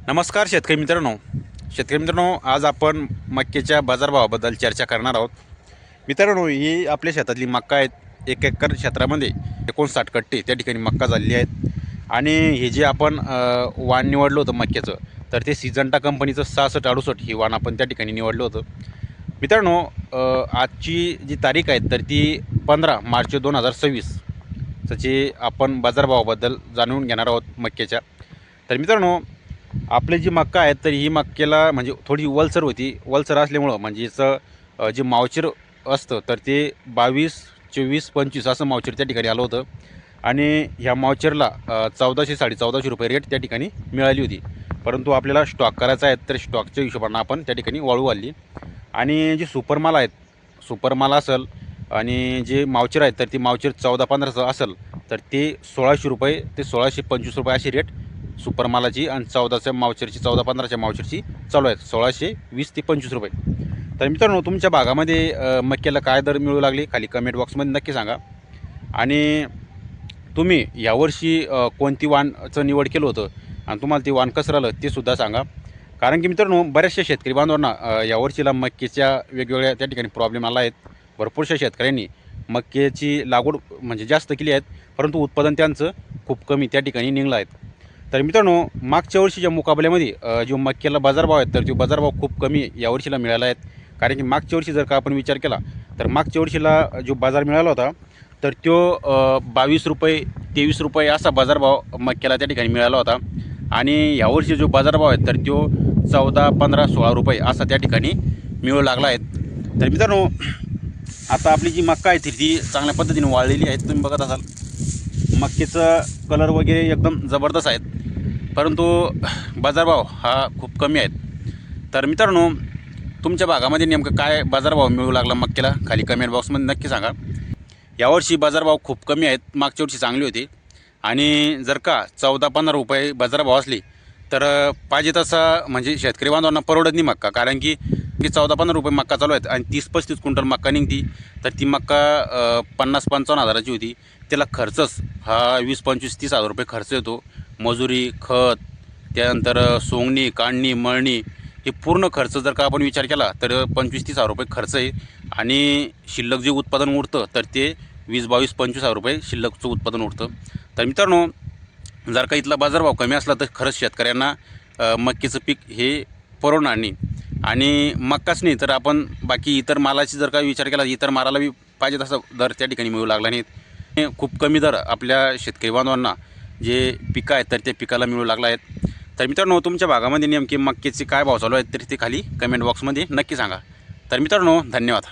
नमस्कार शेतकरी मित्रांनो, आज आपण मक्याच्या बाजारभावाबद्दल चर्चा करणार आहोत. मित्रांनो, ही आपल्या शेतातली मक्का आहेत. 1 एकर क्षेत्रामध्ये 59 कट्टे त्या ठिकाणी मक्का झालेली आहेत. आणि हे जे आपण वाण निवडलं होतं मक्याचं, तर ते सिजंटा कंपनीचं 6668 ही वाण आपण त्या ठिकाणी निवडलं होतं. मित्रांनो, आजची जी तारीख आहे तर ती 15 मार्च 2026 ची आपण बाजारभावाबद्दल जाणून घेणार आहोत मक्याच्या. तर मित्रांनो, आपली जी मक्का आहे तर ही मक्याला म्हणजे थोडी वलसर होती. वलसर असल्यामुळं म्हणजे याचं जे मावचर असतं तर ते 22, 24, 25 असं मावचर त्या ठिकाणी आलं होतं. आणि ह्या मावचरला 1400 1450 रुपये रेट त्या ठिकाणी मिळाली होती. परंतु आपल्याला स्टॉक करायचा आहे तर स्टॉकच्या हिशोबानं आपण त्या ठिकाणी वाळू आली. आणि जे सुपरमाल आहेत, सुपरमाल असेल आणि जे मावचर आहेत तर ती मावचर 14-15 असेल तर ते 1600 रुपये ते 1625 रुपये अशी रेट सुपरमालाची आणि 14च्या मावचरची 14-15च्या मावचरची चालू आहेत 1620 ते 25 रुपये. तर मित्रांनो, तुमच्या भागामध्ये मक्याला काय दर मिळू लागले खाली कमेंट बॉक्समध्ये नक्की सांगा. आणि तुम्ही यावर्षी कोणती वाणचं निवड केलं होतं आणि तुम्हाला ते वाण कसं राहिलं ते सुद्धा सांगा. कारण की मित्रांनो, बऱ्याचशा शेतकरी बांधवांना यावर्षीला मक्याच्या वेगवेगळ्या त्या ठिकाणी प्रॉब्लेम आला आहेत. भरपूरशा शेतकऱ्यांनी मक्याची लागवड म्हणजे जास्त केली आहेत, परंतु उत्पादन त्यांचं खूप कमी त्या ठिकाणी निघलं आहेत. तर मित्रांनो, मागच्या वर्षीच्या मुकाबल्यामध्ये जो मक्याला बाजारभाव आहेत तर तो बाजारभाव खूप कमी यावर्षीला मिळाला आहेत. कारण की मागच्या वर्षी जर का आपण विचार केला तर मागच्या वर्षीला जो बाजार मिळाला होता तर तो 22 रुपये 23 रुपये असा बाजारभाव मक्याला त्या ठिकाणी मिळाला होता. आणि यावर्षी जो बाजारभाव आहे तर तो 14, 15, 16 रुपये असा त्या ठिकाणी मिळू लागला आहे. तर मित्रांनो, आता आपली जी मक्का आहे ती चांगल्या पद्धतीने वाळलेली आहे. तुम्ही बघत असाल मक्याचं कलर वगैरे एकदम जबरदस्त आहेत, परंतु बाजारभाव हा खूप कमी आहेत. तर मित्रांनो, तुमच्या भागामध्ये नेमकं काय बाजारभाव मिळू लागला मक्याला खाली कमेंट बॉक्समध्ये नक्की सांगा. यावर्षी बाजारभाव खूप कमी आहेत, मागच्या वर्षी चांगली होती. आणि जर का 14-15 रुपये बाजारभाव असली तर पाहिजे तसा म्हणजे शेतकरी बांधवांना परवडत नाही मक्का. कारण की 14-15 रुपये मक्का चालू आहेत आणि 30-35 क्विंटल मक्का निघती. तर ती मक्का 50-55 हजाराची होती. त्याला खर्चच हा 20-25-30 हजार रुपये खर्च येतो. मजुरी, खत, त्यानंतर सोंगणी, काढणी, मळणी हे पूर्ण खर्च जर का आपण विचार केला तर 25-30 हजार रुपये खर्च आहे. आणि शिल्लक जे उत्पादन उरतं तर ते 20-22-25 हजार रुपये शिल्लकचं उत्पादन उरतं. तर मित्रांनो, जर का इथला बाजारभाव कमी असला तर खरंच शेतकऱ्यांना मक्याचं पीक हे परवडणार नाही. आणि मक्काच नाही तर आपण बाकी इतर मालाची जर का विचार केला इतर मालाला बी पाहिजे तसा दर त्या ठिकाणी मिळू लागला नाही. खूप कमी दर आपल्या शेतकरी बांधवांना जे पिकं आहेत तर त्या पिकाला मिळू लागला आहेत. तर मित्रांनो, तुमच्या भागामध्ये नेमके मक्याचे काय भाव चालू आहेत तरी ते खाली कमेंट बॉक्समध्ये नक्की सांगा. तर मित्रांनो, धन्यवाद.